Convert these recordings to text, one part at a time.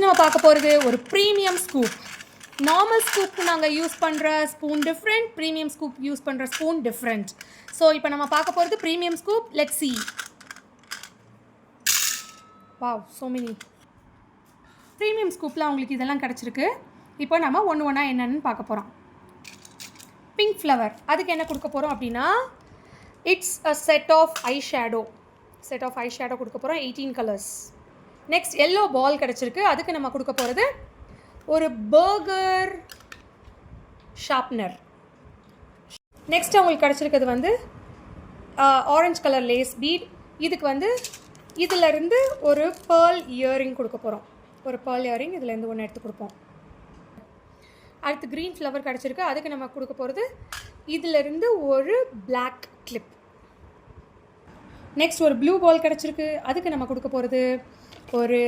நம்ம பார்க்க போகிறது ஒரு ப்ரீமியம் ஸ்கூப். நார்மல் ஸ்கூப்க்கு நாங்கள் யூஸ் பண்ணுற spoon different, premium scoop use பண்ணுற ஸ்பூன் டிஃப்ரெண்ட். ஸோ இப்போ நம்ம பார்க்க போகிறது premium scoop. Let's see. Wow, so many. Premium ஸ்கூப்பில் உங்களுக்கு இதெல்லாம் கிடச்சிருக்கு. இப்போ நம்ம ஒன்று ஒன்றா என்னென்னு பார்க்க போகிறோம். பிங்க் ஃப்ளவர், அதுக்கு என்ன கொடுக்க போகிறோம் அப்படின்னா, it's a set of eye shadow கொடுக்க போகிறோம், 18 கலர்ஸ். நெக்ஸ்ட் எல்லோ பால் கிடச்சிருக்கு, அதுக்கு நம்ம கொடுக்க போகிறது ஒரு பர்கர் ஷார்ப்னர். நெக்ஸ்ட் அவங்களுக்கு கிடச்சிருக்கிறது வந்து ஆரஞ்சு கலர் லேஸ் பீட். இதுக்கு வந்து இதிலேருந்து ஒரு பேர்ல் இயரிங் கொடுக்க போகிறோம். ஒரு பேர்ல் இயரிங் இதுலேருந்து ஒன்று எடுத்து கொடுப்போம். அடுத்து க்ரீன் ஃப்ளவர் கிடச்சிருக்கு, அதுக்கு நம்ம கொடுக்க போகிறது இதிலேருந்து ஒரு பிளாக் கிளிப். நெக்ஸ்ட் ஒரு ப்ளூ பால் கிடச்சிருக்கு, அதுக்கு நம்ம கொடுக்க போகிறது ஒரு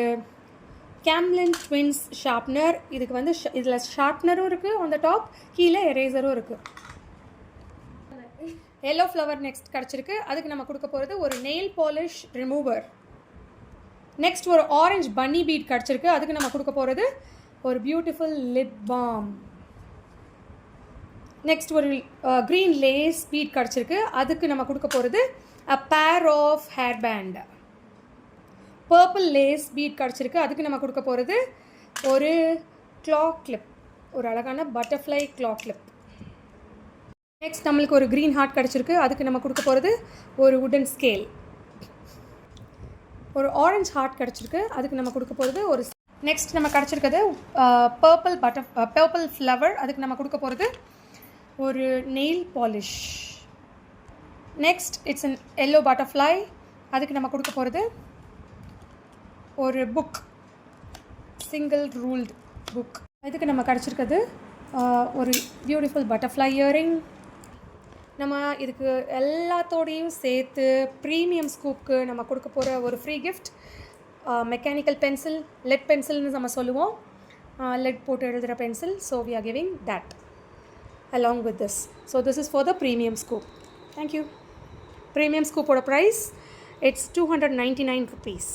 கேம்லின் ட்வின்ஸ் ஷார்ப்னர். இதுக்கு வந்து இதில் ஷார்ப்னரும் இருக்குது ஆன் த டாப், கீழே எரேசரும் இருக்குது. எல்லோ ஃப்ளவர் நெக்ஸ்ட் கிடச்சிருக்கு, அதுக்கு நம்ம கொடுக்க போகிறது ஒரு நெயில் பாலிஷ் ரிமூவர். நெக்ஸ்ட் ஒரு ஆரஞ்சு பன்னி பீட் கிடச்சிருக்கு, அதுக்கு நம்ம கொடுக்க போகிறது ஒரு பியூட்டிஃபுல் லிப் பாம். நெக்ஸ்ட் ஒரு க்ரீன் லேஸ் பீட் கிடச்சிருக்கு, அதுக்கு நம்ம கொடுக்க போகிறது a pair of hairband. Purple lace bead கிடச்சிருக்கு, அதுக்கு நம்ம கொடுக்க போகிறது ஒரு க்ளா கிளிப், ஒரு அழகான பட்டர்ஃப்ளை க்ளா கிளிப். நெக்ஸ்ட் நம்மளுக்கு ஒரு க்ரீன் ஹார்ட் கிடச்சிருக்கு, அதுக்கு நம்ம கொடுக்க போகிறது ஒரு வுடன் ஸ்கேல். ஒரு ஆரஞ்ச் ஹார்ட் கிடச்சிருக்கு, அதுக்கு நம்ம கொடுக்க போகிறது ஒரு. நெக்ஸ்ட் நம்ம கிடச்சிருக்கிறது பர்பிள் ஃப்ளவர், அதுக்கு நம்ம கொடுக்க போகிறது ஒரு nail polish. Next it's an yellow butterfly, அதுக்கு நம்ம கொடுக்க போகிறது ஒரு புக், சிங்கிள் ரூல்டு புக். இதுக்கு நம்ம கிடச்சிருக்கிறது ஒரு பியூட்டிஃபுல் பட்டர்ஃப்ளை இயரிங். நம்ம இதுக்கு எல்லாத்தோடையும் சேர்த்து ப்ரீமியம் ஸ்கூப்க்கு நம்ம கொடுக்க போகிற ஒரு free gift mechanical pencil, lead பென்சில்னு நம்ம சொல்லுவோம், லெட் போட்டு எழுதுகிற pencil. So we are giving that along with this. So this is for the premium scoop. Thank you. Premium scoop ஓட price, it's 299 rupees.